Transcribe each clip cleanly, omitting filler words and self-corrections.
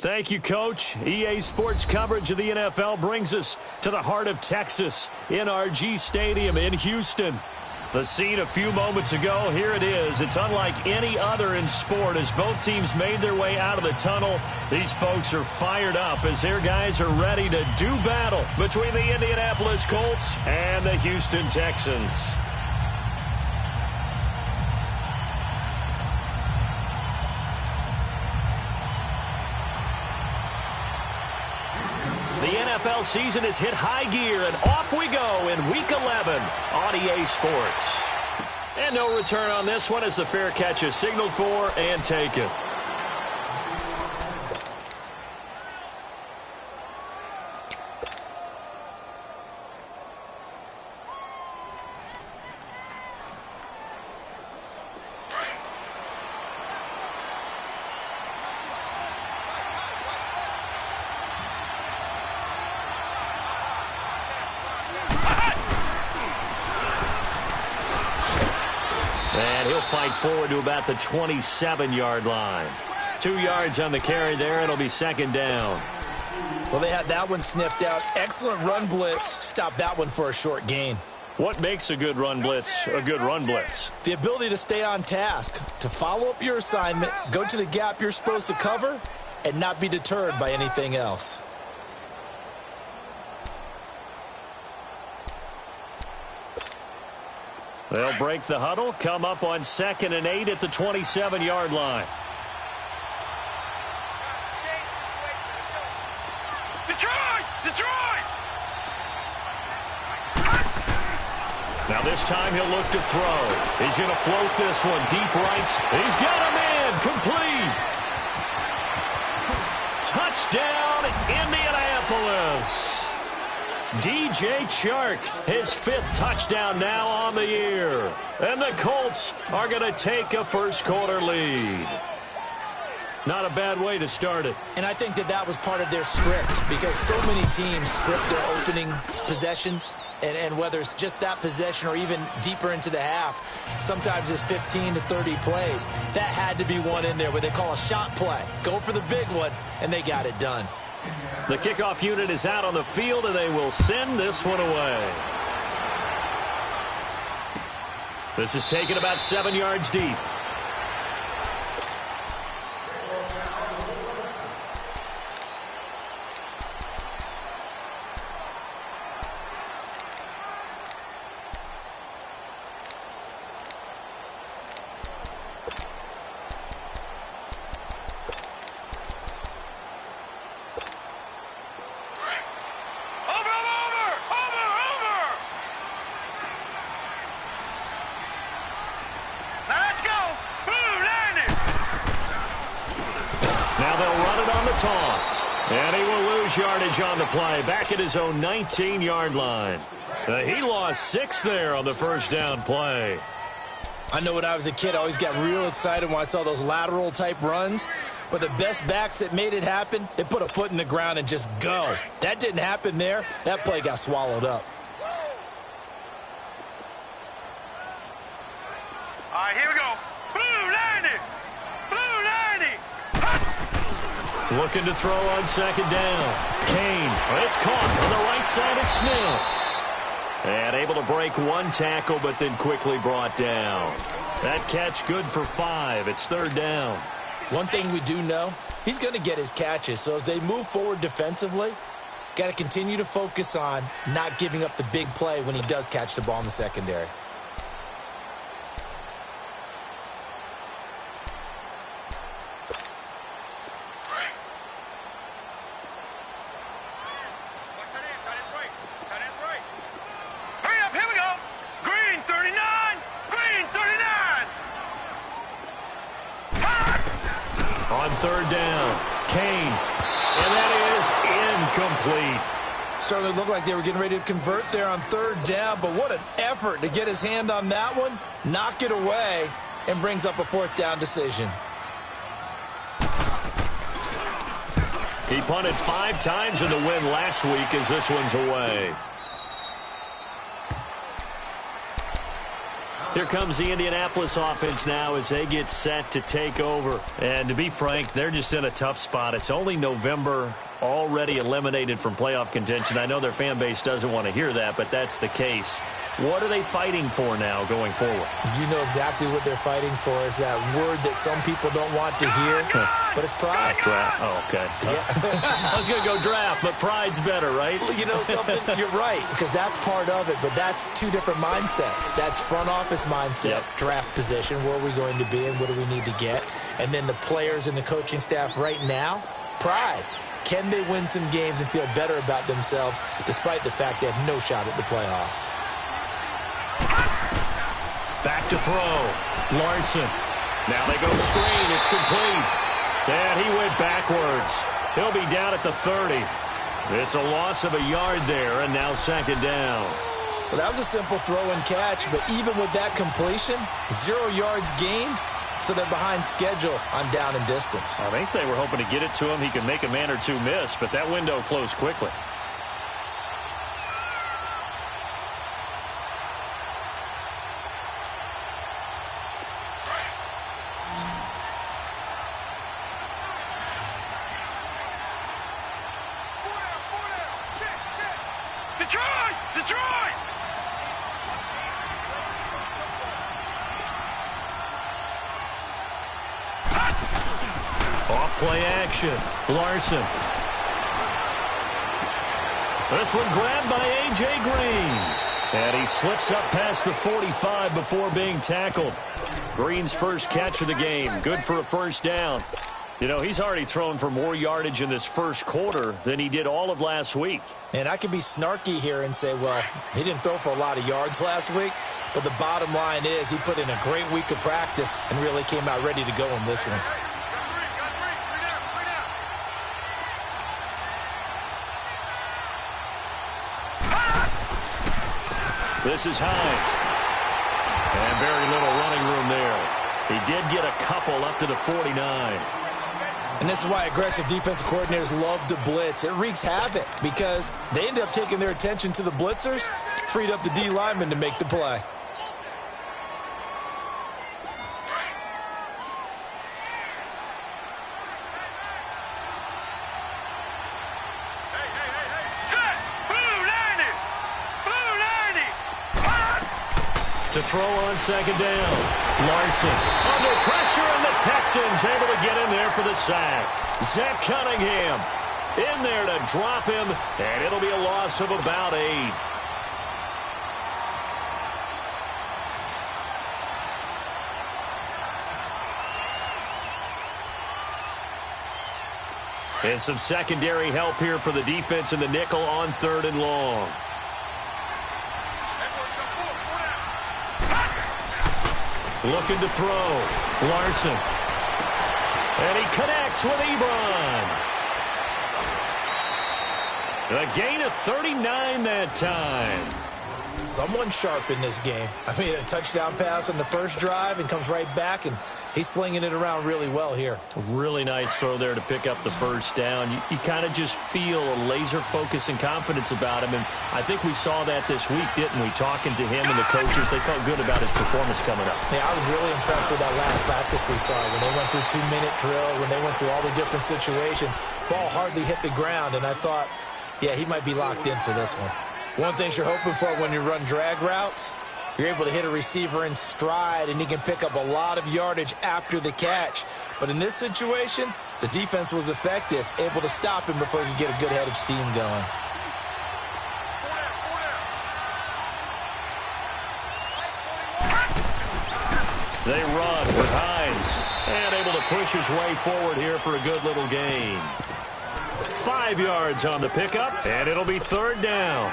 Thank you, Coach. EA Sports coverage of the NFL brings us to the heart of Texas, NRG Stadium in Houston. The scene a few moments ago, here it is. It's unlike any other in sport as both teams made their way out of the tunnel. These folks are fired up as their guys are ready to do battle between the Indianapolis Colts and the Houston Texans. The NFL season has hit high gear, and off we go in Week 11 on EA Sports. And no return on this one as the fair catch is signaled for and taken. And he'll fight forward to about the 27-yard line. 2 yards on the carry there. It'll be second down. Well, they had that one sniffed out. Excellent run blitz. Stop that one for a short gain. What makes a good run blitz a good run blitz? The ability to stay on task, to follow up your assignment, go to the gap you're supposed to cover, and not be deterred by anything else. They'll break the huddle, come up on 2nd and 8 at the 27-yard line. Detroit! Now this time he'll look to throw. He's going to float this one. Deep rights. He's got him in. Complete. Touchdown, Indianapolis. DJ Chark, his 5th touchdown now on the year. And the Colts are going to take a first-quarter lead. Not a bad way to start it. And I think that was part of their script, because so many teams script their opening possessions, and whether it's just that possession or even deeper into the half, sometimes it's 15 to 30 plays. That had to be one in there where they call a shot play. Go for the big one, and they got it done. The kickoff unit is out on the field, and they will send this one away. This is taken about 7 yards deep. Toss. And he will lose yardage on the play. Back at his own 19-yard line. He lost 6 there on the first down play. I know when I was a kid, I always got real excited when I saw those lateral-type runs. But the best backs that made it happen, they put a foot in the ground and just go. That didn't happen there. That play got swallowed up. All right, here we go. Blue 90. Looking to throw on second down. Kane. It's caught on the right side at Smith. And able to break one tackle, but then quickly brought down. That catch good for 5. It's third down. One thing we do know, he's going to get his catches. So as they move forward defensively, got to continue to focus on not giving up the big play when he does catch the ball in the secondary. On third down, Kane, and that is incomplete. Certainly looked like they were getting ready to convert there on third down, but what an effort to get his hand on that one, knock it away, and brings up a fourth down decision. He punted 5 times in the win last week as this one's away. Here comes the Indianapolis offense now as they get set to take over. And to be frank, they're just in a tough spot. It's only November, already eliminated from playoff contention. I know their fan base doesn't want to hear that, but that's the case. What are they fighting for now going forward? You know exactly what they're fighting for. Is that word that some people don't want to hear, but it's pride. Draft. Oh, okay. Yeah. I was going to go draft, but pride's better, right? You know something? You're right, because that's part of it, but that's 2 different mindsets. That's front office mindset, draft position, where are we going to be and what do we need to get? And then the players and the coaching staff right now, pride. Can they win some games and feel better about themselves despite the fact they have no shot at the playoffs? Back to throw. Larson. Now they go screen. It's complete. And he went backwards. He'll be down at the 30. It's a loss of a yard there, and now second down. Well, that was a simple throw and catch, but even with that completion, 0 yards gained, so they're behind schedule on down and distance. I think they were hoping to get it to him. He could make a man or 2 miss, but that window closed quickly. Detroit! Off play action. Larson. This one grabbed by A.J. Green. And he slips up past the 45 before being tackled. Green's first catch of the game. Good for a first down. You know, he's already thrown for more yardage in this first quarter than he did all of last week. And I could be snarky here and say, well, he didn't throw for a lot of yards last week. But the bottom line is he put in a great week of practice and really came out ready to go in this one. This is Hines. And very little running room there. He did get a couple up to the 49. And this is why aggressive defensive coordinators love to blitz. It wreaks havoc because they end up taking their attention to the blitzers, freed up the D lineman to make the play. To throw on second down. Larson under pressure, and the Texans able to get in there for the sack. Zach Cunningham in there to drop him, and it'll be a loss of about 8. And some secondary help here for the defense in the nickel on 3rd and long. Looking to throw. Larson. And he connects with Ebron. A gain of 39 that time. Someone sharp in this game. I mean, a touchdown pass on the first drive and comes right back, and he's flinging it around really well here. A really nice throw there to pick up the first down. You kind of just feel a laser focus and confidence about him, and I think we saw that this week, didn't we? Talking to him and the coaches, they felt good about his performance coming up. Yeah, I was really impressed with that last practice we saw when they went through 2-minute drill, when they went through all the different situations. Ball hardly hit the ground, and I thought, yeah, he might be locked in for this one. One thing you're hoping for when you run drag routes, you're able to hit a receiver in stride, and he can pick up a lot of yardage after the catch. But in this situation, the defense was effective, able to stop him before he could get a good head of steam going. They run with Hines, and able to push his way forward here for a good little gain. 5 yards on the pickup, and it'll be 3rd down.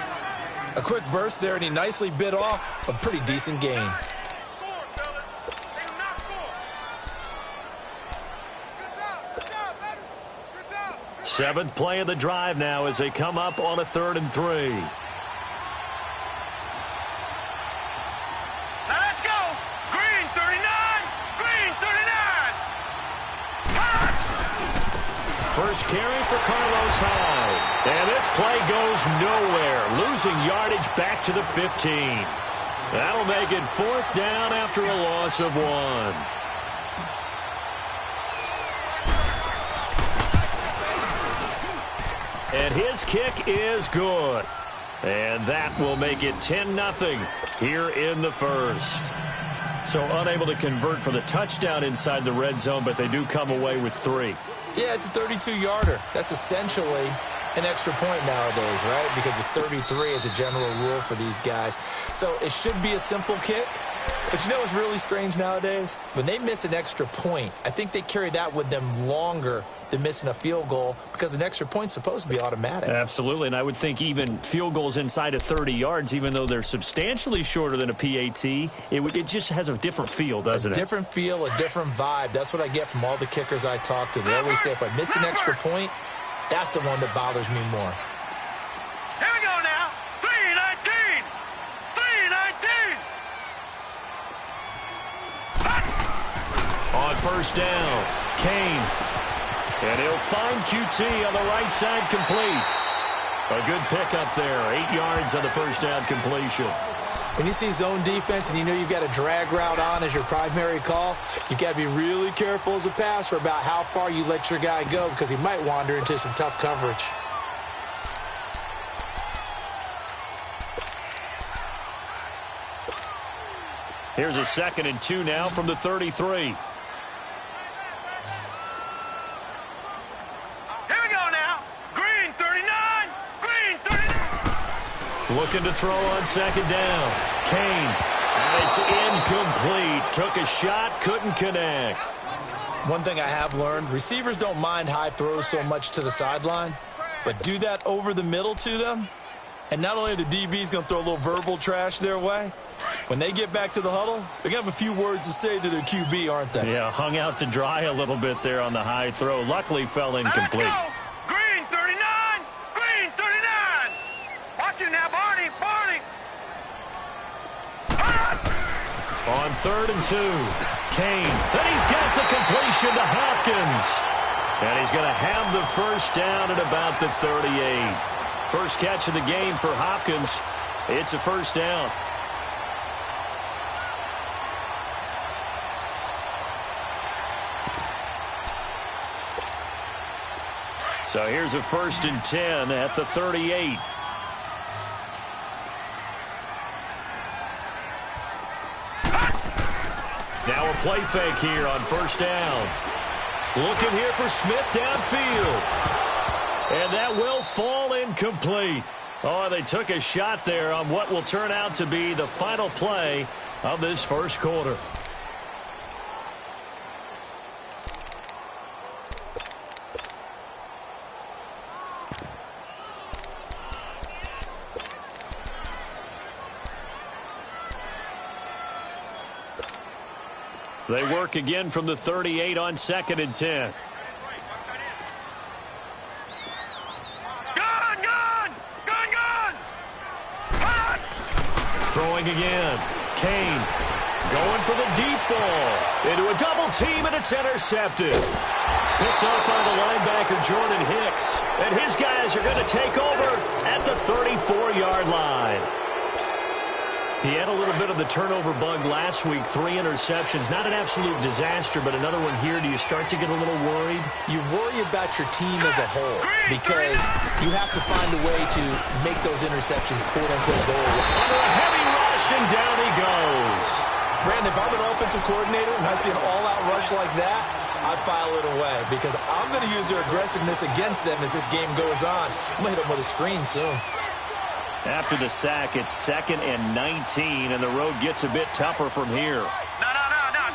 A quick burst there, and he nicely bit off a pretty decent gain. Seventh play of the drive now as they come up on a 3rd and 3. Now let's go. Green 39. Green 39. First carry for Carlos Hyde. And this play goes nowhere. Losing yardage back to the 15. That'll make it 4th down after a loss of 1. And his kick is good. And that will make it 10-0 here in the first. So unable to convert for the touchdown inside the red zone, but they do come away with 3. Yeah, it's a 32-yarder. That's essentially an extra point nowadays, right? Because it's 33 as a general rule for these guys. So it should be a simple kick. But you know what's really strange nowadays? When they miss an extra point, I think they carry that with them longer than missing a field goal because an extra point's supposed to be automatic. Absolutely, and I would think even field goals inside of 30 yards, even though they're substantially shorter than a PAT, it just has a different feel, doesn't it? A different feel, a different vibe. That's what I get from all the kickers I talk to. They always say if I miss an extra point, that's the one that bothers me more. Here we go now. 319. 319. On first down, Kane. And he'll find QT on the right side complete. A good pickup there. 8 yards on the first down completion. When you see zone defense and you know you've got a drag route on as your primary call, you've got to be really careful as a passer about how far you let your guy go because he might wander into some tough coverage. Here's a 2nd and 2 now from the 33. Here we go now. Green 39. Green 39. Looking to throw on 2nd down. Kane. It's incomplete. Took a shot, couldn't connect. One thing I have learned, receivers don't mind high throws so much to the sideline, but do that over the middle to them, and not only are the DBs going to throw a little verbal trash their way, when they get back to the huddle, they're going to have a few words to say to their QB, aren't they? Yeah, hung out to dry a little bit there on the high throw. Luckily fell incomplete. Let's go. Green 39. Green 39. Watch it now, Barney. Barney. On 3rd and 2, Kane. And he's got the completion to Hopkins. And he's going to have the first down at about the 38. First catch of the game for Hopkins. It's a first down. So here's a 1st and 10 at the 38. Now a play fake here on 1st down. Looking here for Smith downfield. And that will fall incomplete. Oh, they took a shot there on what will turn out to be the final play of this first quarter. They work again from the 38 on 2nd and 10. Gun, gun, gun, gun. Hot. Throwing again. Kane going for the deep ball. Into a double team, and it's intercepted. Picked up by the linebacker, Jordan Hicks. And his guys are going to take over at the 34-yard line. He had a little bit of the turnover bug last week, 3 interceptions. Not an absolute disaster, but another one here. Do you start to get a little worried? You worry about your team as a whole because you have to find a way to make those interceptions quote-unquote go away. Under a heavy rush, and down he goes. Brandon, if I'm an offensive coordinator and I see an all-out rush like that, I'd file it away because I'm going to use their aggressiveness against them as this game goes on. I'm going to hit them with a screen soon. After the sack, it's 2nd and 19, and the road gets a bit tougher from here. No.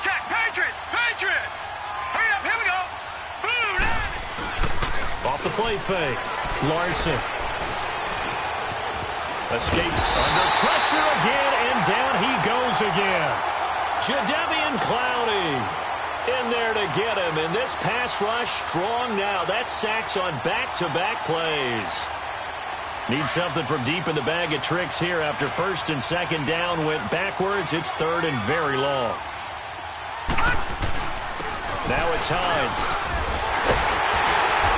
Check. Patriot. Patriot. Hurry up. Here we go. Boom. Off the play fake. Larson. Escape under pressure again, and down he goes again. Jadeveon Clowney in there to get him, and this pass rush strong now. That's sacks on back-to-back plays. Need something from deep in the bag of tricks here after 1st and 2nd down went backwards. It's 3rd and very long. Now it's Hines.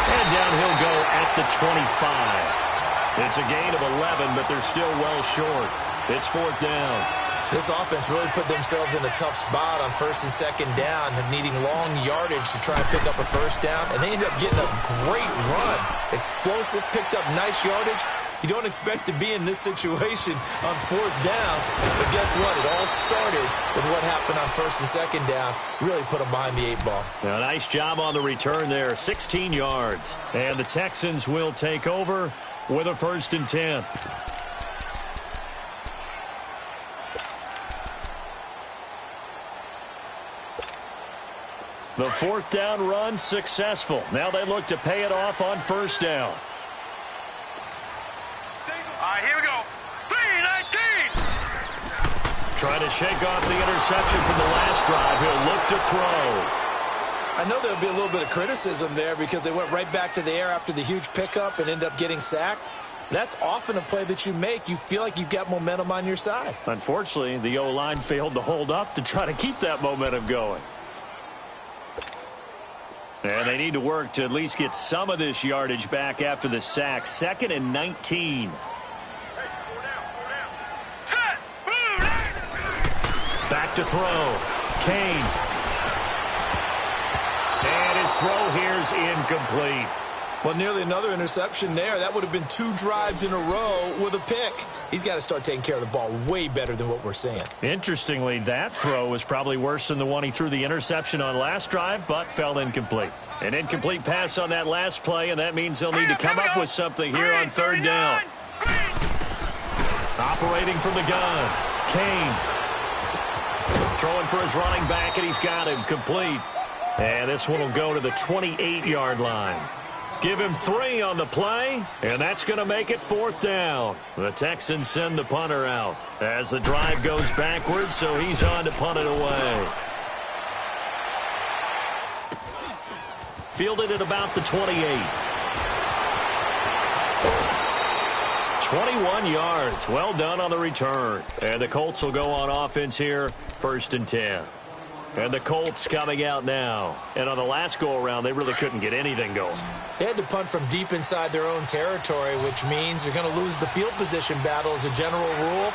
And down he'll go at the 25. It's a gain of 11, but they're still well short. It's 4th down. This offense really put themselves in a tough spot on 1st and 2nd down, needing long yardage to try and pick up a first down, and they ended up getting a great run. Explosive, picked up nice yardage. You don't expect to be in this situation on 4th down, but guess what? It all started with what happened on 1st and 2nd down. Really put them behind the 8 ball. Now, nice job on the return there, 16 yards. And the Texans will take over with a 1st and 10. The 4th down run successful. Now they look to pay it off on 1st down. All right, here we go. 3-19. Trying to shake off the interception from the last drive. He'll look to throw. I know there'll be a little bit of criticism there because they went right back to the air after the huge pickup and ended up getting sacked. That's often a play that you make. You feel like you've got momentum on your side. Unfortunately, the O-line failed to hold up to try to keep that momentum going. And they need to work to at least get some of this yardage back after the sack. 2nd and 19. Set. Boom. Back to throw. Kane. And his throw here's incomplete. Well, nearly another interception there. That would have been 2 drives in a row with a pick. He's got to start taking care of the ball way better than what we're seeing. Interestingly, that throw was probably worse than the one he threw the interception on last drive, but fell incomplete. An incomplete pass on that last play, and that means they'll need to come up with something here on third down. Operating from the gun, Kane. Throwing for his running back, and he's got him complete. And this one will go to the 28-yard line. Give him 3 on the play, and that's going to make it 4th down. The Texans send the punter out as the drive goes backwards, so he's on to punt it away. Fielded at about the 28. 21 yards. Well done on the return. And the Colts will go on offense here, 1st and 10. And the Colts coming out now. And on the last go-around, they really couldn't get anything going. They had to punt from deep inside their own territory, which means they're going to lose the field position battle as a general rule.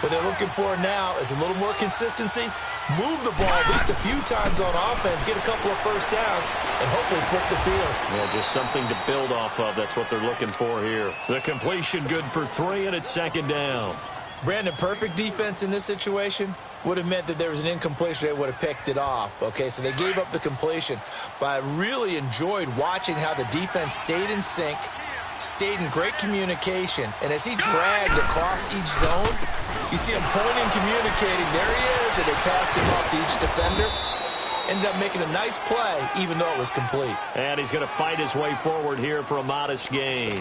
What they're looking for now is a little more consistency, move the ball at least a few times on offense, get a couple of first downs, and hopefully flip the field. Yeah, just something to build off of. That's what they're looking for here. The completion good for 3, and it's 2nd down. Brandon, perfect defense in this situation would have meant that there was an incompletion. They would have picked it off. Okay, so they gave up the completion. But I really enjoyed watching how the defense stayed in sync, stayed in great communication. And as he dragged across each zone, you see him pointing, communicating. There he is, and they passed him off to each defender. Ended up making a nice play, even though it was complete. And he's going to fight his way forward here for a modest gain.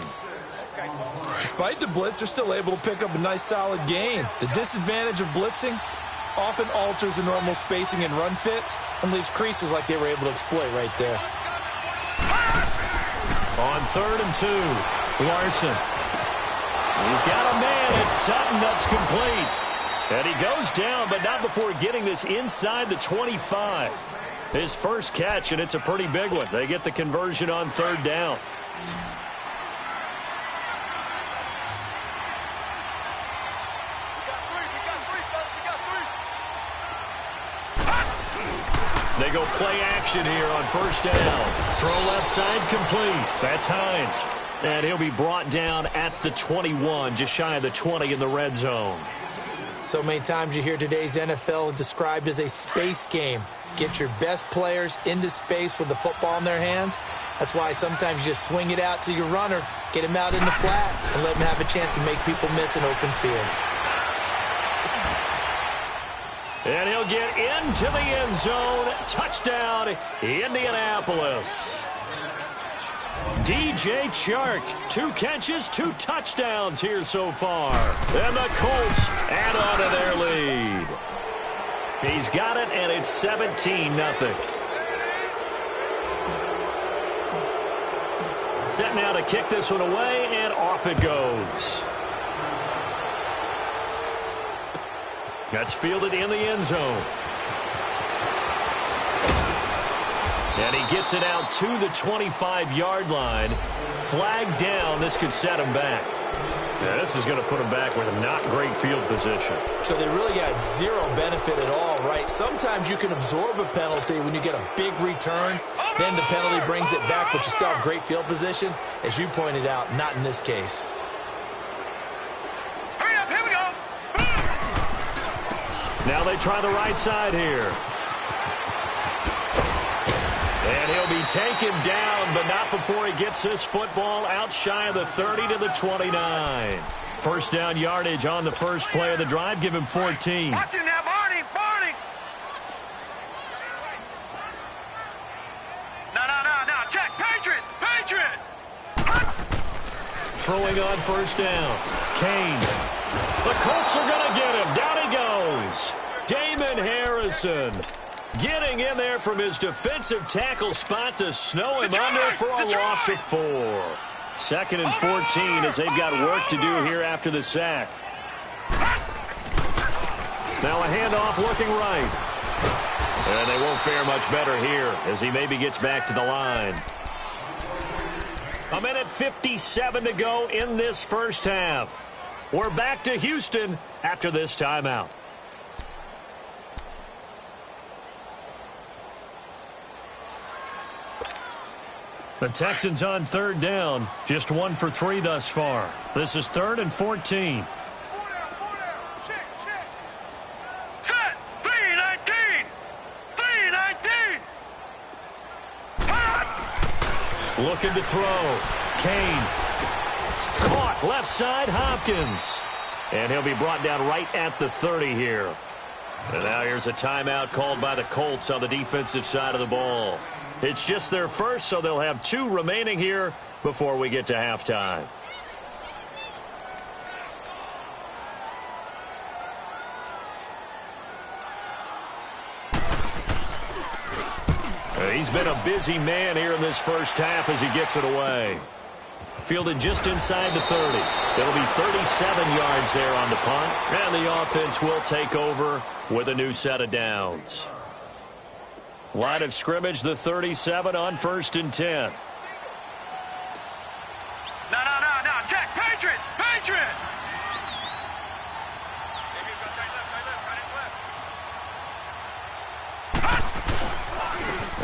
Despite the blitz, they're still able to pick up a nice, solid gain. The disadvantage of blitzing often alters the normal spacing and run fits and leaves creases like they were able to exploit right there. On 3rd and 2, Larson. He's got a man at Sutton that's complete. And he goes down, but not before getting this inside the 25. His first catch, and it's a pretty big one. They get the conversion on 3rd down. They go play action here on 1st down. Throw left side complete. That's Hines. And he'll be brought down at the 21, just shy of the 20 in the red zone. So many times you hear today's NFL described as a space game. Get your best players into space with the football in their hands. That's why sometimes you just swing it out to your runner, get him out in the flat, and let him have a chance to make people miss an open field. And he'll get into the end zone. Touchdown, Indianapolis. DJ Chark, 2 catches, 2 touchdowns here so far. And the Colts add on to their lead. He's got it, and it's 17-0. Set now to kick this one away, and off it goes. That's fielded in the end zone. And he gets it out to the 25-yard line. Flag down. This could set him back. Yeah, this is going to put him back with a not great field position. So they really got zero benefit at all, right? Sometimes you can absorb a penalty when you get a big return. Then the penalty brings it back, but you still have great field position. As you pointed out, not in this case. Hurry up, here we go. Now they try the right side here. And he'll be taken down, but not before he gets this football out shy of the 30 to the 29. First down yardage on the first play of the drive. Give him 14. Watch him now, Barney. Barney. No. Check. Patriot. Throwing on first down. Kane. The Colts are going to get him. Down he goes. Damon Harrison getting in there from his defensive tackle spot to snow him under for a loss of 4. 2nd and 14 as they've got work to do here after the sack. Now a handoff looking right. And they won't fare much better here as he maybe gets back to the line. 1:57 to go in this first half. We're back to Houston after this timeout. The Texans on third down, just 1 for 3 thus far. This is 3rd and 14. Set. 3-19. 3-19. Looking to throw. Kane. Caught left side, Hopkins. And he'll be brought down right at the 30 here. And now here's a timeout called by the Colts on the defensive side of the ball. It's just their first, so they'll have 2 remaining here before we get to halftime. He's been a busy man here in this first half as he gets it away. Fielded just inside the 30. It'll be 37 yards there on the punt, and the offense will take over with a new set of downs. Line of scrimmage, the 37 on 1st and 10. No. Jack, Patriot. Patriot.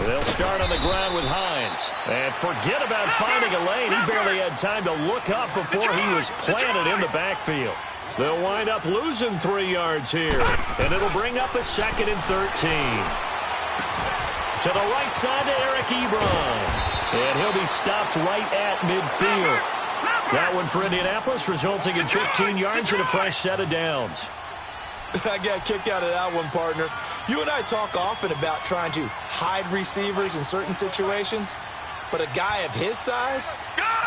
They'll start on the ground with Hines. And forget about finding a lane. He barely had time to look up before he was planted in the backfield. They'll wind up losing 3 yards here. And it'll bring up a 2nd and 13. To the right side to Eric Ebron. And he'll be stopped right at midfield. That one for Indianapolis, resulting in 15 yards and a fresh set of downs. I got a kick out of that one, partner. You and I talk often about trying to hide receivers in certain situations, but a guy of his size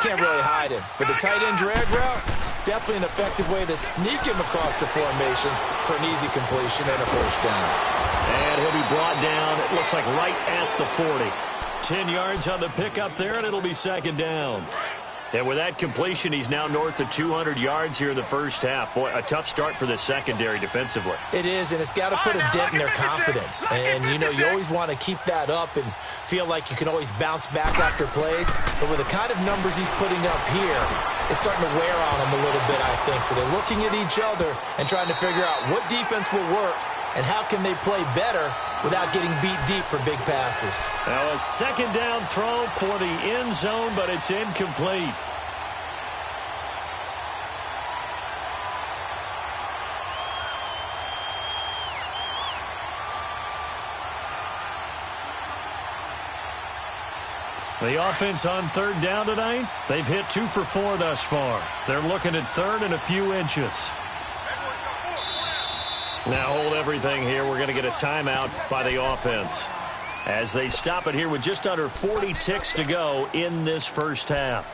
can't really hide him. But the tight end drag route, definitely an effective way to sneak him across the formation for an easy completion and a first down. And he'll be brought down, it looks like right at the 40. 10 yards on the pickup there, and it'll be 2nd down. And with that completion, he's now north of 200 yards here in the first half. Boy, a tough start for the secondary defensively. It is, and it's got to put a dent in their confidence. And, you know, you always want to keep that up and feel like you can always bounce back after plays. But with the kind of numbers he's putting up here, it's starting to wear on them a little bit, I think. So they're looking at each other and trying to figure out what defense will work and how can they play better without getting beat deep for big passes. Now a 2nd down throw for the end zone, but it's incomplete. The offense on 3rd down tonight, they've hit 2 for 4 thus far. They're looking at 3rd and a few inches. Now hold everything here. We're going to get a timeout by the offense as they stop it here with just under 40 ticks to go in this first half.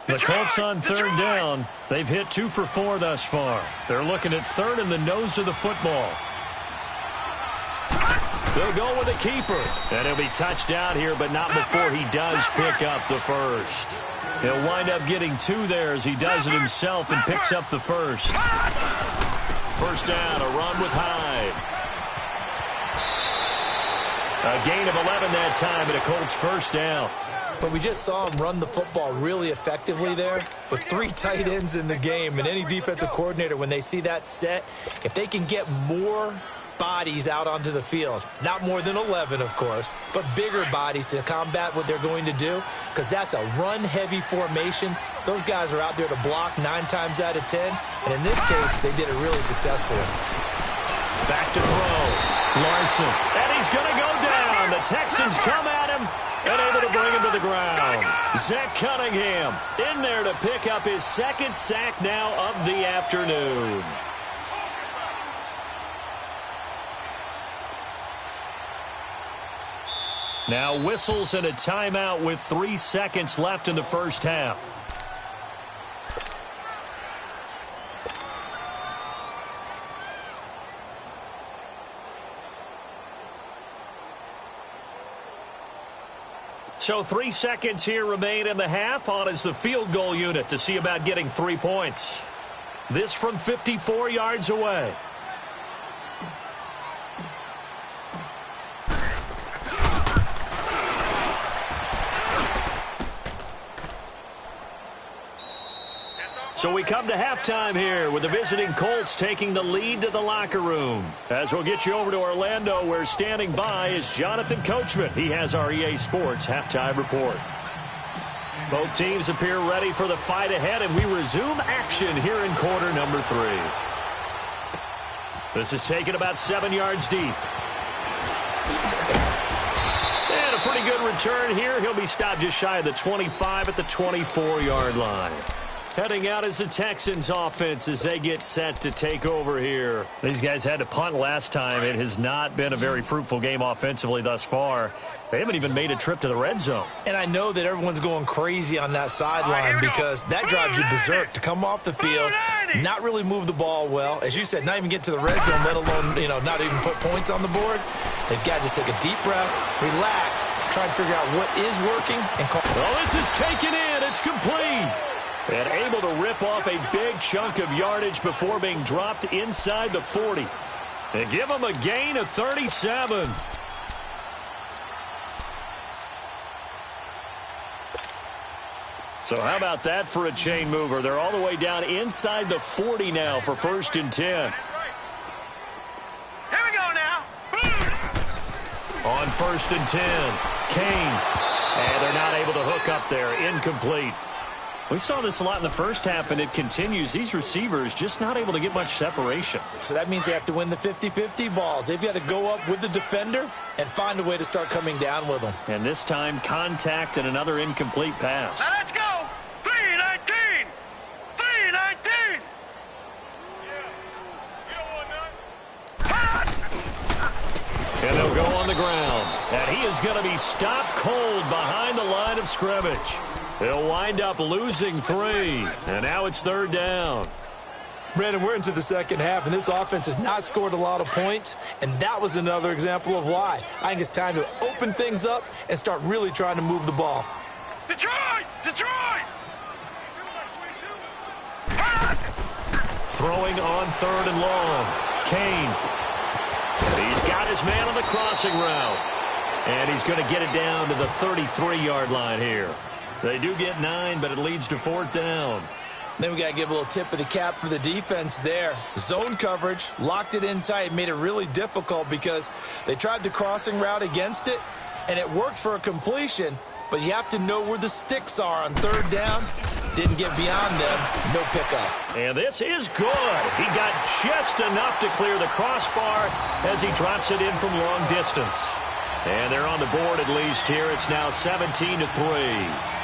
The Colts on 3rd down. They've hit 2 for 4 thus far. They're looking at 3rd and the nose of the football. They'll go with a keeper. And he'll be touched out here, but not before he does pick up the first. He'll wind up getting 2 there as he does it himself and picks up the first. First down, a run with Hyde. A gain of 11 that time and a Colts first down. But we just saw him run the football really effectively there with 3 tight ends in the game. And any defensive coordinator, when they see that set, if they can get more bodies out onto the field, not more than 11, of course, but bigger bodies to combat what they're going to do, because that's a run-heavy formation. Those guys are out there to block 9 times out of 10. And in this case, they did it really successfully. Back to throw. Larson. And he's going to go down. The Texans come at him and able to bring him to the ground. Zach Cunningham in there to pick up his 2nd sack now of the afternoon. Now whistles and a timeout with 3 seconds left in the first half. So 3 seconds here remain in the half. On is the field goal unit to see about getting 3 points. This from 54 yards away. So we come to halftime here with the visiting Colts taking the lead to the locker room. As we'll get you over to Orlando, where standing by is Jonathan Coachman. He has our EA Sports halftime report. Both teams appear ready for the fight ahead, and we resume action here in quarter number 3. This is taken about 7 yards deep. And a pretty good return here. He'll be stopped just shy of the 25 at the 24-yard line. Heading out is the Texans offense as they get set to take over here. These guys had to punt last time. It has not been a very fruitful game offensively thus far. They haven't even made a trip to the red zone. And I know that everyone's going crazy on that sideline because that drives you berserk to come off the field, not really move the ball well. As you said, not even get to the red zone, let alone, not even put points on the board. They've got to just take a deep breath, relax, try and figure out what is working, and call. Well, this is taken in. It's complete. And able to rip off a big chunk of yardage before being dropped inside the 40. And give them a gain of 37. So how about that for a chain mover? They're all the way down inside the 40 now for 1st and 10. Here we go now. On 1st and 10, Kane. And they're not able to hook up there. Incomplete. We saw this a lot in the first half, and it continues. These receivers just not able to get much separation. So that means they have to win the 50-50 balls. They've got to go up with the defender and find a way to start coming down with them. And this time, contact and another incomplete pass. Now let's go. 3-19. 3-19. And they'll go on the ground. And he is going to be stopped cold behind the line of scrimmage. They'll wind up losing 3. And now it's 3rd down. Brandon, we're into the second half, and this offense has not scored a lot of points, and that was another example of why. I think it's time to open things up and start really trying to move the ball. Detroit! Detroit! Throwing on 3rd and long. Kane. He's got his man on the crossing route. And he's going to get it down to the 33-yard line here. They do get 9, but it leads to 4th down. Then we got to give a little tip of the cap for the defense there. Zone coverage, locked it in tight, made it really difficult because they tried the crossing route against it, and it worked for a completion, but you have to know where the sticks are on 3rd down. Didn't get beyond them, no pickup. And this is good. He got just enough to clear the crossbar as he drops it in from long distance. And they're on the board at least here. It's now 17-3.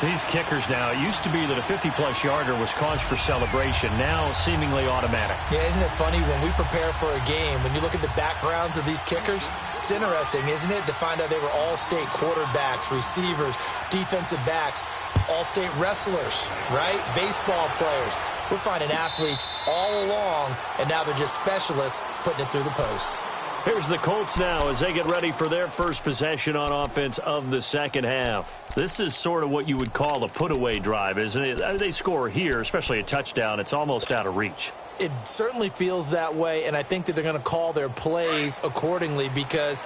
These kickers now, it used to be that a 50-plus yarder was cause for celebration, now seemingly automatic. Yeah, isn't it funny when we prepare for a game, when you look at the backgrounds of these kickers, it's interesting, isn't it, to find out they were all-state quarterbacks, receivers, defensive backs, all-state wrestlers, right? Baseball players. We're finding athletes all along, and now they're just specialists putting it through the posts. Here's the Colts now as they get ready for their first possession on offense of the second half. This is sort of what you would call a put-away drive, isn't it? They score here, especially a touchdown. It's almost out of reach. It certainly feels that way, and I think that they're going to call their plays accordingly because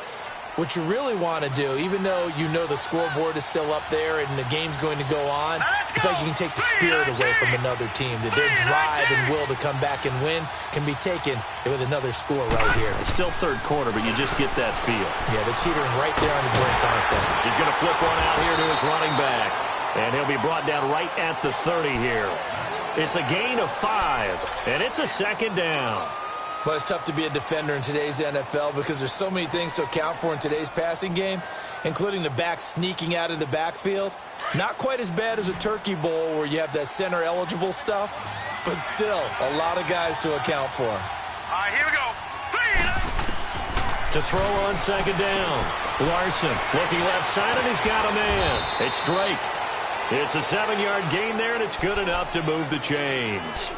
what you really want to do, even though you know the scoreboard is still up there and the game's going to go on, I feel like you can take the spirit away from another team. That their drive and will to come back and win can be taken with another score right here. It's still 3rd quarter, but you just get that feel. Yeah, they're teetering right there on the brink, aren't they? He's going to flip one out here to his running back. And he'll be brought down right at the 30 here. It's a gain of 5, and it's a 2nd down. Well, it's tough to be a defender in today's NFL because there's so many things to account for in today's passing game, including the back sneaking out of the backfield. Not quite as bad as a turkey bowl where you have that center-eligible stuff, but still a lot of guys to account for. All right, here we go. To throw on 2nd down. Larson looking left side, and he's got a man. It's Drake. It's a 7-yard gain there, and it's good enough to move the chains.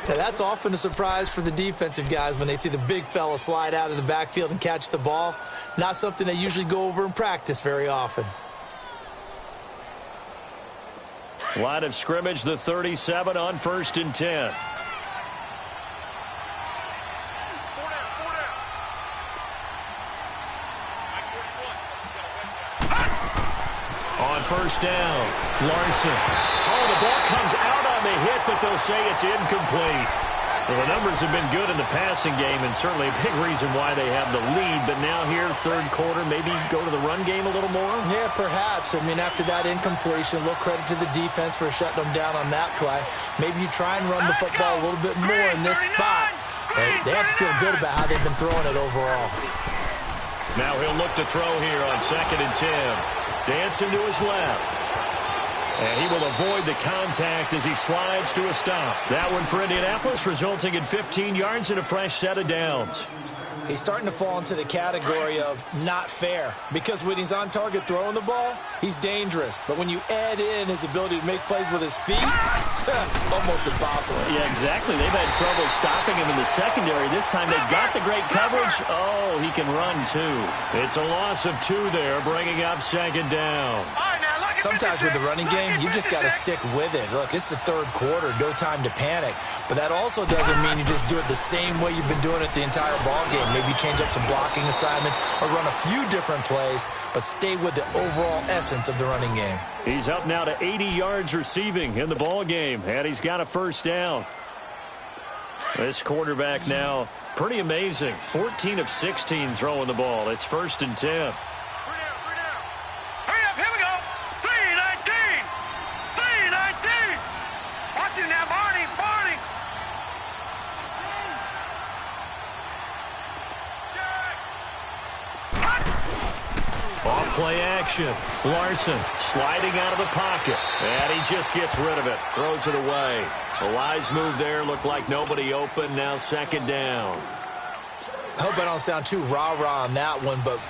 Now, that's often a surprise for the defensive guys when they see the big fella slide out of the backfield and catch the ball. Not something they usually go over in practice very often. Line of scrimmage, the 37 on 1st and 10. On 1st down, Larson. Oh, the ball comes out on the hit, but they'll say it's incomplete. Well, the numbers have been good in the passing game, and certainly a big reason why they have the lead. But now here, third quarter, maybe go to the run game a little more? Yeah, perhaps. I mean, after that incompletion, a little credit to the defense for shutting them down on that play. Maybe you try and run the football a little bit more in this spot. They have to feel good about how they've been throwing it overall. Now he'll look to throw here on 2nd and 10. Dancing to his left. And he will avoid the contact as he slides to a stop. That one for Indianapolis, resulting in 15 yards and a fresh set of downs. He's starting to fall into the category of not fair, because when he's on target throwing the ball, he's dangerous. But when you add in his ability to make plays with his feet, almost impossible. Yeah, exactly. They've had trouble stopping him in the secondary. This time they've got the great coverage. Oh, he can run, too. It's a loss of 2 there, bringing up 2nd down. Sometimes with the running game, you just got to stick with it. Look, it's the third quarter, no time to panic. But that also doesn't mean you just do it the same way you've been doing it the entire ball game. Maybe change up some blocking assignments or run a few different plays, but stay with the overall essence of the running game. He's up now to 80 yards receiving in the ball game, and he's got a first down. This quarterback now, pretty amazing. 14 of 16 throwing the ball. It's 1st and 10. Play action. Larson sliding out of the pocket. And he just gets rid of it. Throws it away. A wise move there. Looked like nobody open. Now 2nd down. I hope I don't sound too rah-rah on that one, but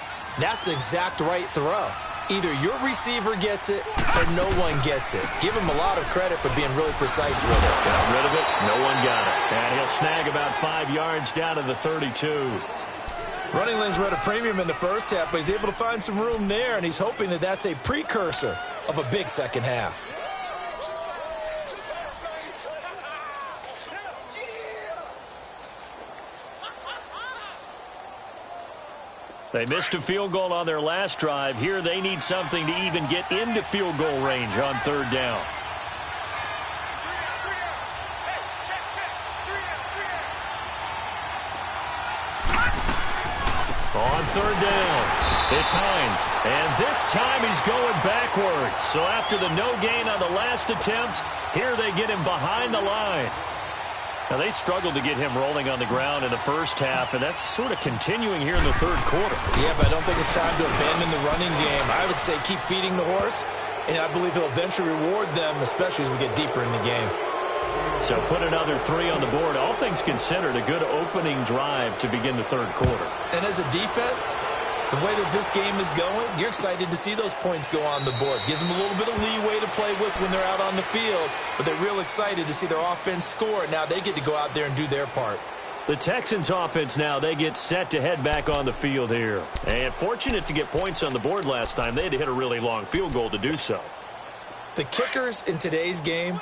that's the exact right throw. Either your receiver gets it or no one gets it. Give him a lot of credit for being really precise with it. Got rid of it. No one got it. And he'll snag about 5 yards down to the 32. Running lanes were at a premium in the first half, but he's able to find some room there, and he's hoping that that's a precursor of a big second half. They missed a field goal on their last drive. Here they need something to even get into field goal range on 3rd down. On 3rd down, it's Hines. And this time he's going backwards. So after the no gain on the last attempt, here they get him behind the line. Now, they struggled to get him rolling on the ground in the first half, and that's sort of continuing here in the third quarter. Yeah, but I don't think it's time to abandon the running game. I would say keep feeding the horse, and I believe he'll eventually reward them, especially as we get deeper in the game. So put another 3 on the board. All things considered, a good opening drive to begin the third quarter. And as a defense, the way that this game is going, you're excited to see those points go on the board. Gives them a little bit of leeway to play with when they're out on the field, but they're real excited to see their offense score. Now they get to go out there and do their part. The Texans offense now, they get set to head back on the field here. And fortunate to get points on the board last time. They had to hit a really long field goal to do so. The kickers in today's game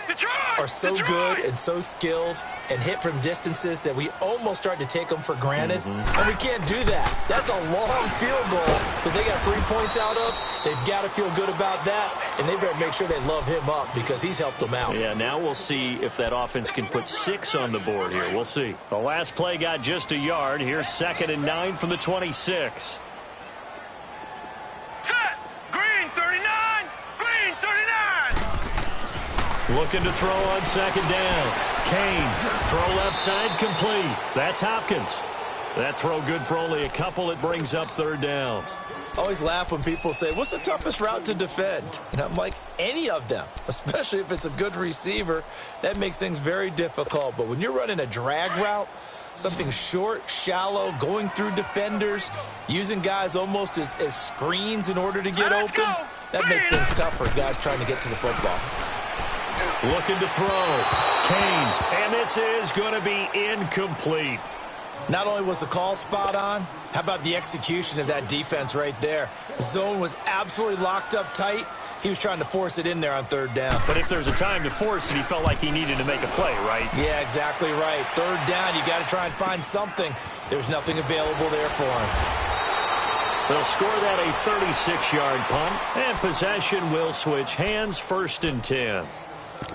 are so good and so skilled and hit from distances that we almost start to take them for granted. And we can't do that. That's a long field goal that they got 3 points out of. They've got to feel good about that, and they better make sure they love him up because he's helped them out. Yeah, now we'll see if that offense can put 6 on the board here. We'll see. The last play got just a yard. Here's 2nd and 9 from the 26. Looking to throw on 2nd down. Kane, throw left side, complete. That's Hopkins. That throw good for only a couple. It brings up 3rd down. I always laugh when people say, what's the toughest route to defend? And I'm like, any of them, especially if it's a good receiver. That makes things very difficult. But when you're running a drag route, something short, shallow, going through defenders, using guys almost as screens in order to get open, that makes things tough for guys trying to get to the football. Looking to throw. Kane. And this is going to be incomplete. Not only was the call spot on, how about the execution of that defense right there? Zone was absolutely locked up tight. He was trying to force it in there on 3rd down. But if there's a time to force it, he felt like he needed to make a play, right? Yeah, exactly right. 3rd down, you got to try and find something. There's nothing available there for him. They'll score that a 36-yard punt, and possession will switch hands. 1st and 10.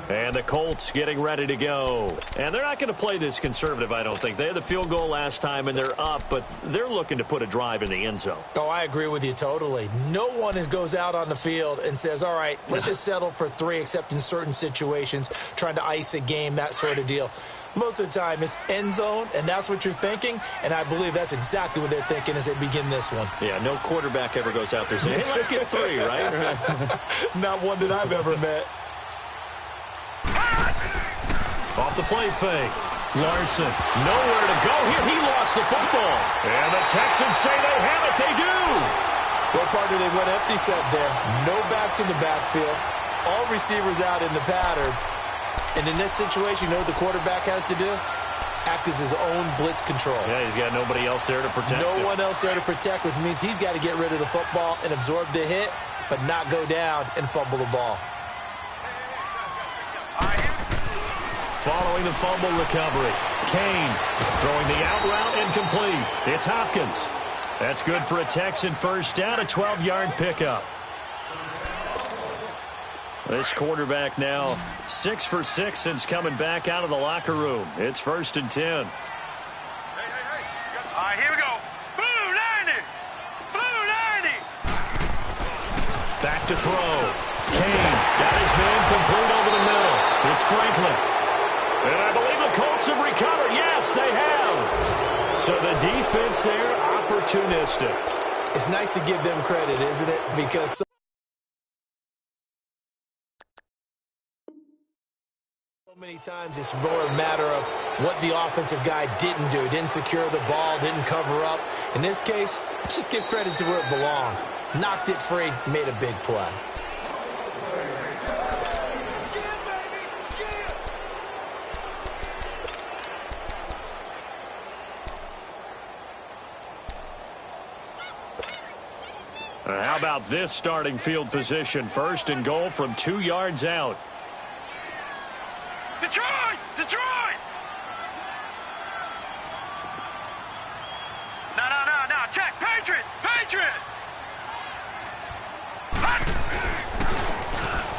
And the Colts getting ready to go. And they're not going to play this conservative, I don't think. They had the field goal last time, and they're up, but they're looking to put a drive in the end zone. Oh, I agree with you totally. No one goes out on the field and says, all right, let's just settle for 3, except in certain situations, trying to ice a game, that sort of deal. Most of the time, it's end zone, and that's what you're thinking, and I believe that's exactly what they're thinking as they begin this one. Yeah, no quarterback ever goes out there saying, hey, let's get 3, right? Not one that I've ever met. Off the play fake. Larson, nowhere to go here. He lost the football. And the Texans say they have it. They do. Well, partner, they went empty set there. No backs in the backfield. All receivers out in the pattern. And in this situation, you know what the quarterback has to do? Act as his own blitz control. Yeah, he's got nobody else there to protect him. No one else there to protect, which means he's got to get rid of the football and absorb the hit, but not go down and fumble the ball. Following the fumble recovery, Kane throwing the out route incomplete. It's Hopkins. That's good for a Texan first down, a 12-yard pickup. This quarterback now 6 for 6 since coming back out of the locker room. It's 1st and 10. All right, here we go. Blue 90. Blue 90. Back to throw. Kane got his man complete over the middle. It's Franklin. And I believe the Colts have recovered. Yes, they have. So the defense there, opportunistic. It's nice to give them credit, isn't it? Because so many times it's more a matter of what the offensive guy didn't do. Didn't secure the ball, didn't cover up. In this case, let's just give credit to where it belongs. Knocked it free, made a big play. How about this starting field position? 1st and goal from 2 yards out. Detroit! Detroit! No. Check. Patriot! Patriot!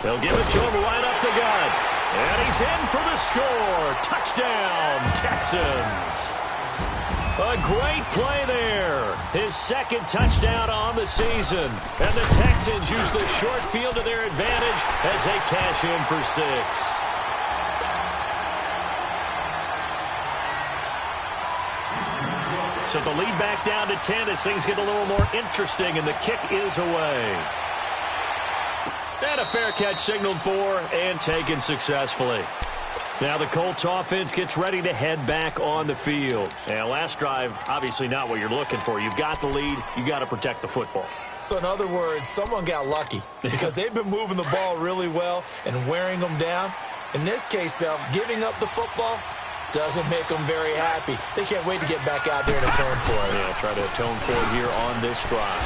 They'll give it to him right up the gut. And he's in for the score. Touchdown, Texans. A great play there. His 2nd touchdown on the season. And the Texans use the short field to their advantage as they cash in for 6. So the lead back down to 10 as things get a little more interesting, and the kick is away. And a fair catch signaled for and taken successfully. Now the Colts offense gets ready to head back on the field. And last drive, obviously not what you're looking for. You've got the lead. You got to protect the football. So in other words, someone got lucky because they've been moving the ball really well and wearing them down. In this case, though, giving up the football doesn't make them very happy. They can't wait to get back out there and atone for it. Yeah, try to atone for it here on this drive.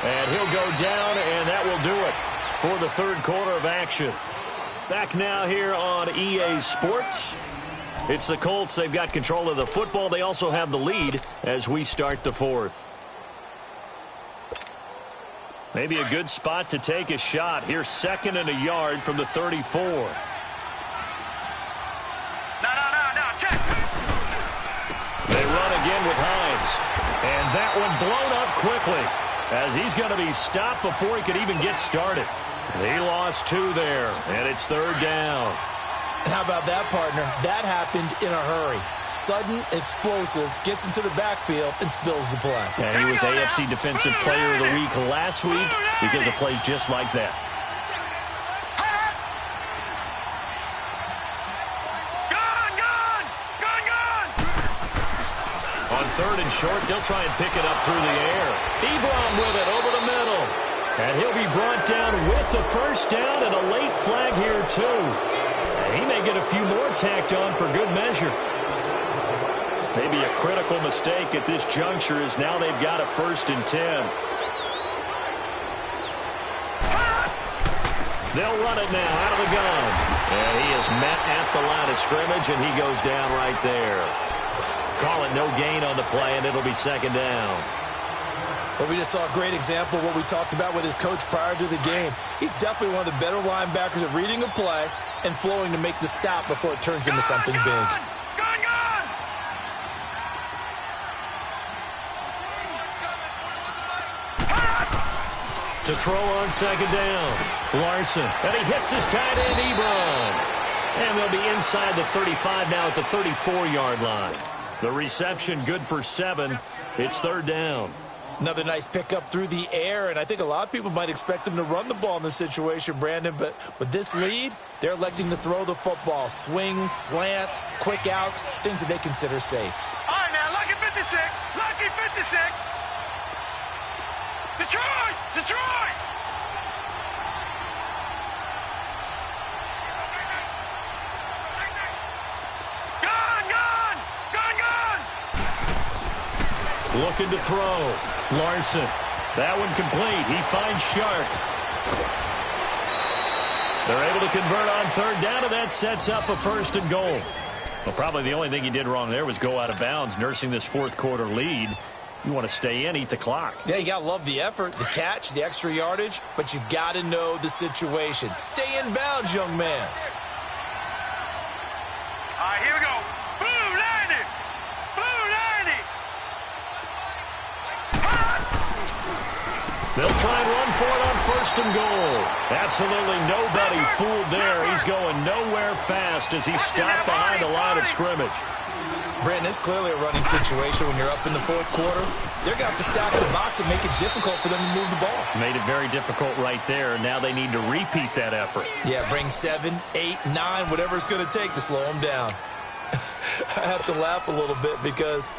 And he'll go down, and that will do it for the 3rd quarter of action. Back now here on EA Sports. It's the Colts. They've got control of the football. They also have the lead as we start the 4th. Maybe a good spot to take a shot. Here's 2nd and a yard from the 34. No. Check. They run again with Hines. And that one blown up quickly as he's going to be stopped before he could even get started. He lost 2 there, and it's 3rd down. And how about that, partner? That happened in a hurry. Sudden, explosive, gets into the backfield, and spills the play. And he was AFC Defensive Player of the Week last week because of plays just like that. On 3rd and short, they'll try and pick it up through the air. Ebron with it over the middle. And he'll be brought down with the 1st down and a late flag here, too. And he may get a few more tacked on for good measure. Maybe a critical mistake at this juncture is now they've got a 1st and 10. They'll run it now out of the gun. And he is met at the line of scrimmage, and he goes down right there. Call it no gain on the play, and it'll be 2nd down. But we just saw a great example of what we talked about with his coach prior to the game. He's definitely one of the better linebackers at reading a play and flowing to make the stop before it turns into something big. Gone! To throw on second down, Larson, and he hits his tight end, Ebron. And they'll be inside the 35 now at the 34-yard line. The reception good for 7. It's third down. Another nice pickup through the air, and I think a lot of people might expect them to run the ball in this situation, Brandon, but with this lead, they're electing to throw the football. Swings, slants, quick outs, things that they consider safe. All right, now, lucky 56. Lucky 56. Detroit! Gone! Looking to throw. Larson. That one complete. He finds Sharp. They're able to convert on third down, and that sets up a 1st and goal. Well, probably the only thing he did wrong there was go out of bounds, nursing this fourth quarter lead. You want to stay in, eat the clock. Yeah, you got to love the effort, the catch, the extra yardage, but you got to know the situation. Stay in bounds, young man. All right, here we go. Blue 90. They'll try and run for it on 1st and goal. Absolutely nobody fooled there. He's going nowhere fast as he's stopped behind the line of scrimmage. Brandon, it's clearly a running situation when you're up in the fourth quarter. They're going to have to stack the box and make it difficult for them to move the ball. Made it very difficult right there. Now they need to repeat that effort. Yeah, bring 7, 8, 9, whatever it's going to take to slow them down. I have to laugh a little bit because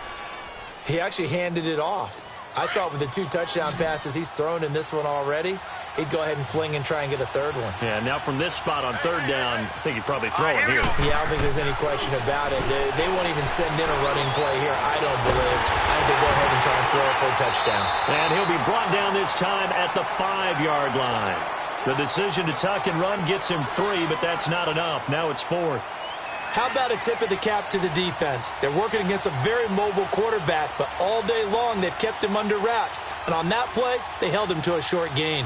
he actually handed it off. I thought with the 2 touchdown passes he's thrown in this one already, he'd go ahead and fling and try and get a third one. Yeah, now from this spot on third down, I think he'd probably throw it here. Yeah, I don't think there's any question about it. They won't even send in a running play here, I don't believe. I think they go ahead and try and throw it for a touchdown. And he'll be brought down this time at the 5-yard line. The decision to tuck and run gets him 3, but that's not enough. Now it's 4th. How about a tip of the cap to the defense? They're working against a very mobile quarterback, but all day long they've kept him under wraps. And on that play, they held him to a short gain.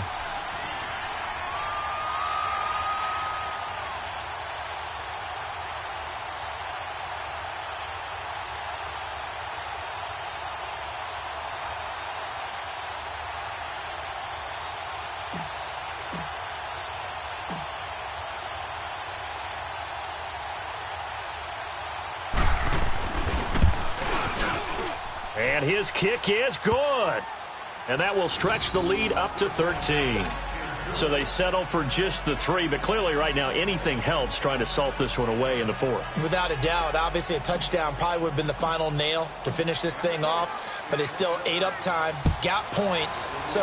And his kick is good. And that will stretch the lead up to 13. So they settle for just the 3, but clearly right now anything helps trying to salt this one away in the 4th. Without a doubt, obviously a touchdown probably would have been the final nail to finish this thing off, but it's still ate up time, got points. So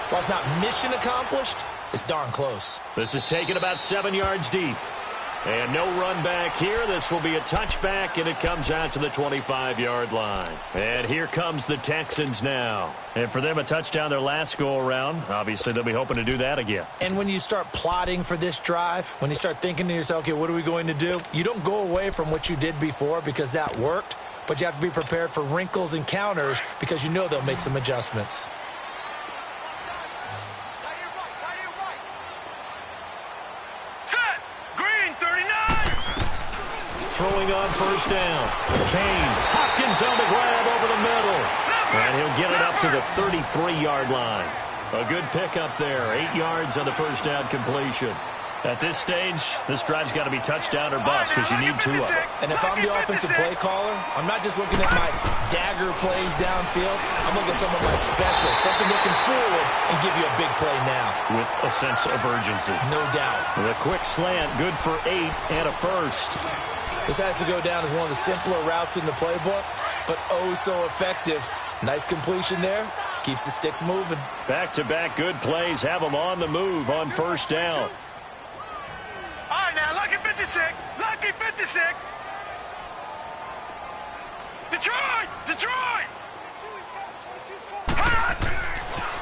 while it's not mission accomplished, it's darn close. This is taken about 7 yards deep. And no run back here. This will be a touchback, and it comes out to the 25-yard line. And here comes the Texans now. And for them, a touchdown their last go-around. Obviously, they'll be hoping to do that again. And when you start plotting for this drive, when you start thinking to yourself, okay, what are we going to do? You don't go away from what you did before because that worked, but you have to be prepared for wrinkles and counters because you know they'll make some adjustments. Throwing on 1st down. Kane. Hopkins on the grab over the middle. And he'll get it up to the 33-yard line. A good pickup there. 8 yards on the 1st down completion. At this stage, this drive's got to be touchdown or bust because you need 2 of them. And if I'm the offensive play caller, I'm not just looking at my dagger plays downfield. I'm looking at some of my specials, something that can fool them and give you a big play now. With a sense of urgency. No doubt. The quick slant, good for 8 and a 1st. This has to go down as one of the simpler routes in the playbook, but oh so effective. Nice completion there. Keeps the sticks moving. Back-to-back good plays have them on the move on 1st down. All right, now, lucky 56. Lucky 56. Detroit!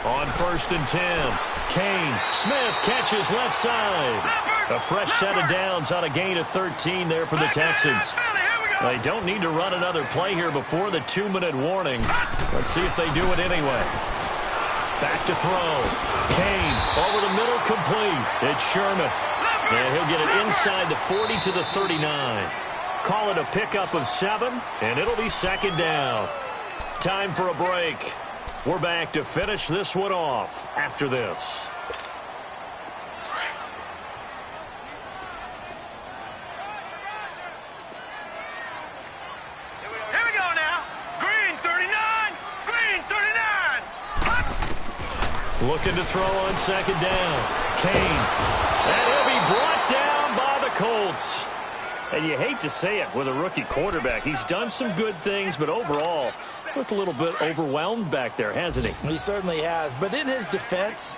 On 1st and 10. Kane. Smith catches left side. A fresh set of downs on a gain of 13 there for the Texans. They don't need to run another play here before the 2-minute warning. Let's see if they do it anyway. Back to throw. Kane over the middle, complete. It's Sherman. And he'll get it inside the 40 to the 39. Call it a pickup of 7, and it'll be second down. Time for a break. We're back to finish this one off after this. Here we go now. Green 39. Green 39. Looking to throw on second down. Kane. And he'll be brought down by the Colts. And you hate to say it with a rookie quarterback. He's done some good things, but overall, looked a little bit overwhelmed back there, hasn't he? He certainly has. But in his defense,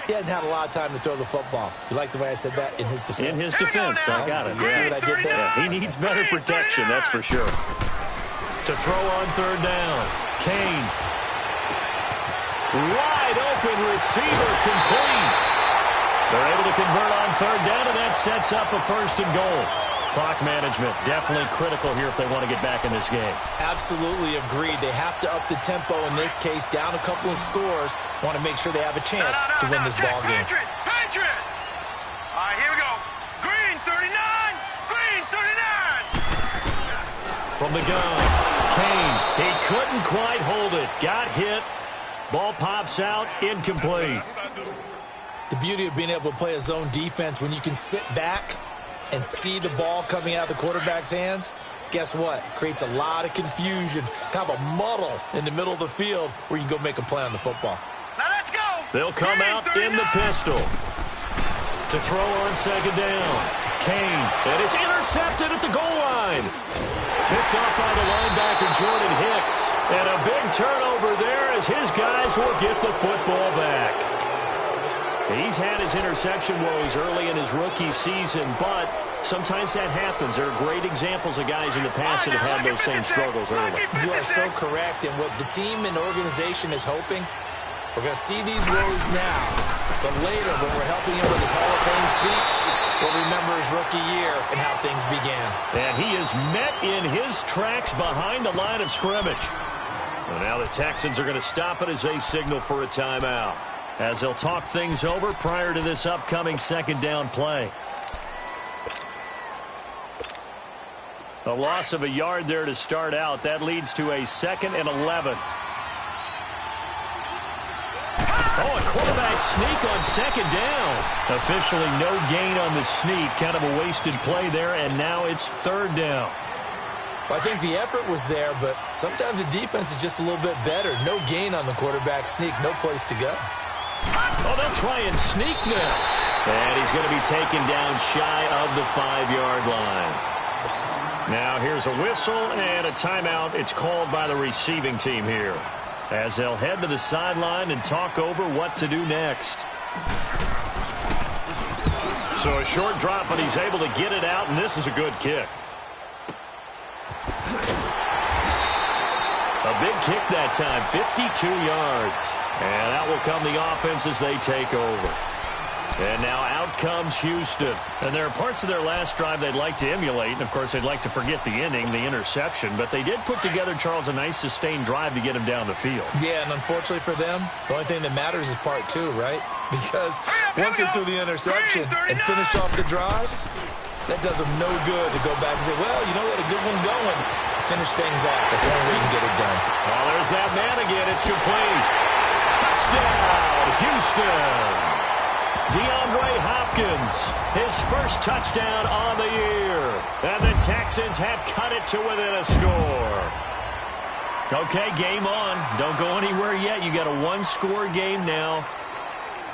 he hadn't had a lot of time to throw the football. You like the way I said that? In his defense. In his defense, I got it. You see what I did there? Yeah, he needs better protection, that's for sure. To throw on third down, Kane. Wide open receiver, complete. They're able to convert on third down, and that sets up a first and goal. Clock management definitely critical here if they want to get back in this game. Absolutely agreed. They have to up the tempo in this case, down a couple of scores. Want to make sure they have a chance to win this ball game. Patriot. All right, here we go. Green 39. Green 39. From the gun, Kane. He couldn't quite hold it. Got hit. Ball pops out, incomplete. The beauty of being able to play a zone defense when you can sit back and see the ball coming out of the quarterback's hands, guess what? Creates a lot of confusion, kind of a muddle in the middle of the field where you can go make a play on the football. Now let's go. They'll come out in the pistol. To throw on second down, Kane. And it's intercepted at the goal line. Picked off by the linebacker, Jordan Hicks. And a big turnover there as his guys will get the football back. He's had his interception woes early in his rookie season, but sometimes that happens. There are great examples of guys in the past that have had those same struggles early. You are so correct, and what the team and organization is hoping, we're going to see these woes now, but later when we're helping him with his Hall of Fame speech, we'll remember his rookie year and how things began. And he is met in his tracks behind the line of scrimmage. So now the Texans are going to stop it as they signal for a timeout, as they'll talk things over prior to this upcoming second down play. A loss of a yard there to start out. That leads to a 2nd and 11. Oh, a quarterback sneak on second down. Officially no gain on the sneak. Kind of a wasted play there, and now it's third down. Well, I think the effort was there, but sometimes the defense is just a little bit better. No gain on the quarterback sneak, no place to go. Oh, they'll try and sneak this. And he's going to be taken down shy of the 5-yard line. Now here's a whistle and a timeout. It's called by the receiving team here, as they'll head to the sideline and talk over what to do next. So a short drop, but he's able to get it out, and this is a good kick. A big kick that time, 52 yards. And out will come the offense as they take over. And now out comes Houston. And there are parts of their last drive they'd like to emulate. And, of course, they'd like to forget the inning, the interception. But they did put together, Charles, a nice sustained drive to get him down the field. Yeah, and unfortunately for them, the only thing that matters is part 2, right? Because once they threw the interception and finished off the drive, that does them no good to go back and say, well, you know, we had a good one going. Finish things off. That's the only way you can get it done. Well, there's that man again. It's complete. Touchdown, Houston. DeAndre Hopkins, his first touchdown on the year. And the Texans have cut it to within a score. Okay, game on. Don't go anywhere yet. You got a one-score game now.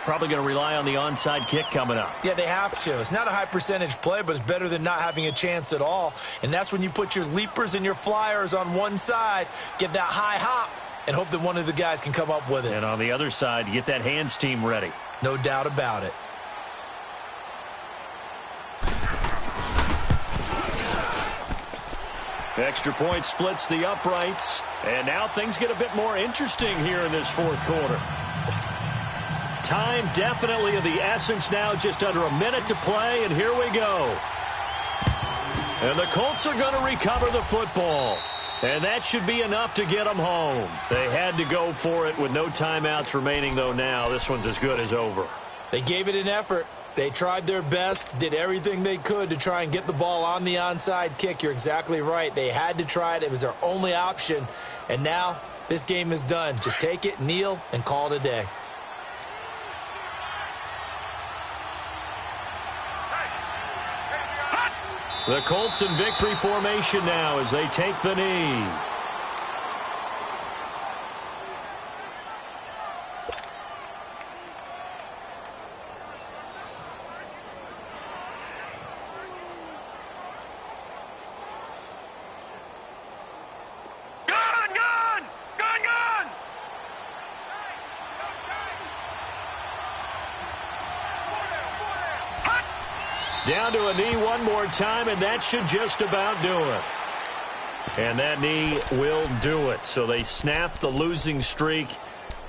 Probably going to rely on the onside kick coming up. Yeah, they have to. It's not a high-percentage play, but it's better than not having a chance at all. And that's when you put your leapers and your flyers on one side, get that high hop, and hope that one of the guys can come up with it. And on the other side, you get that hands team ready. No doubt about it. Extra point splits the uprights. And now things get a bit more interesting here in this fourth quarter. Time definitely of the essence now, just under a minute to play, and here we go. And the Colts are going to recover the football. And that should be enough to get them home. They had to go for it with no timeouts remaining, though now. This one's as good as over. They gave it an effort. They tried their best, did everything they could to try and get the ball on the onside kick. You're exactly right. They had to try it. It was their only option. And now this game is done. Just take it, kneel, and call it a day. The Colts in victory formation now as they take the knee. Down to a knee one more time, and that should just about do it. And that knee will do it. So they snap the losing streak.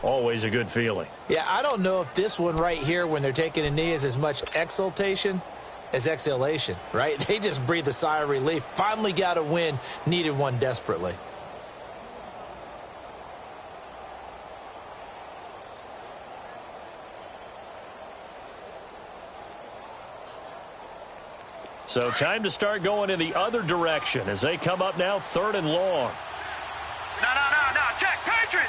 Always a good feeling. Yeah, I don't know if this one right here, when they're taking a knee, is as much exultation as exhalation, right? They just breathe a sigh of relief. Finally got a win, needed one desperately. So time to start going in the other direction as they come up now 3rd and long. No. Check. Patriot.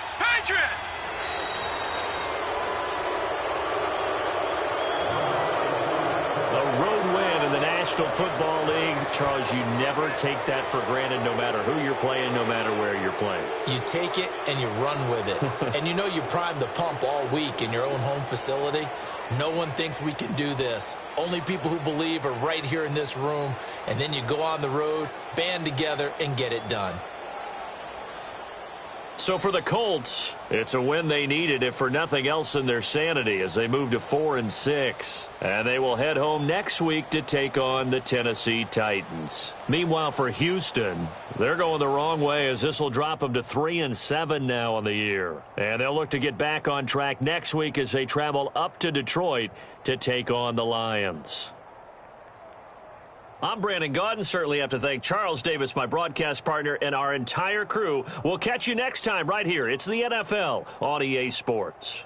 A road win in the National Football League. Charles, you never take that for granted no matter who you're playing, no matter where you're playing. You take it and you run with it. And you know you prime the pump all week in your own home facility. No one thinks we can do this. Only people who believe are right here in this room. And then you go on the road, band together, and get it done. So for the Colts, it's a win they needed, if for nothing else, in their sanity as they move to 4-6. And they will head home next week to take on the Tennessee Titans. Meanwhile, for Houston, they're going the wrong way as this will drop them to 3-7 now on the year. And they'll look to get back on track next week as they travel up to Detroit to take on the Lions. I'm Brandon Gaudin. Certainly have to thank Charles Davis, my broadcast partner, and our entire crew. We'll catch you next time right here. It's the NFL on EA Sports.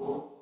you.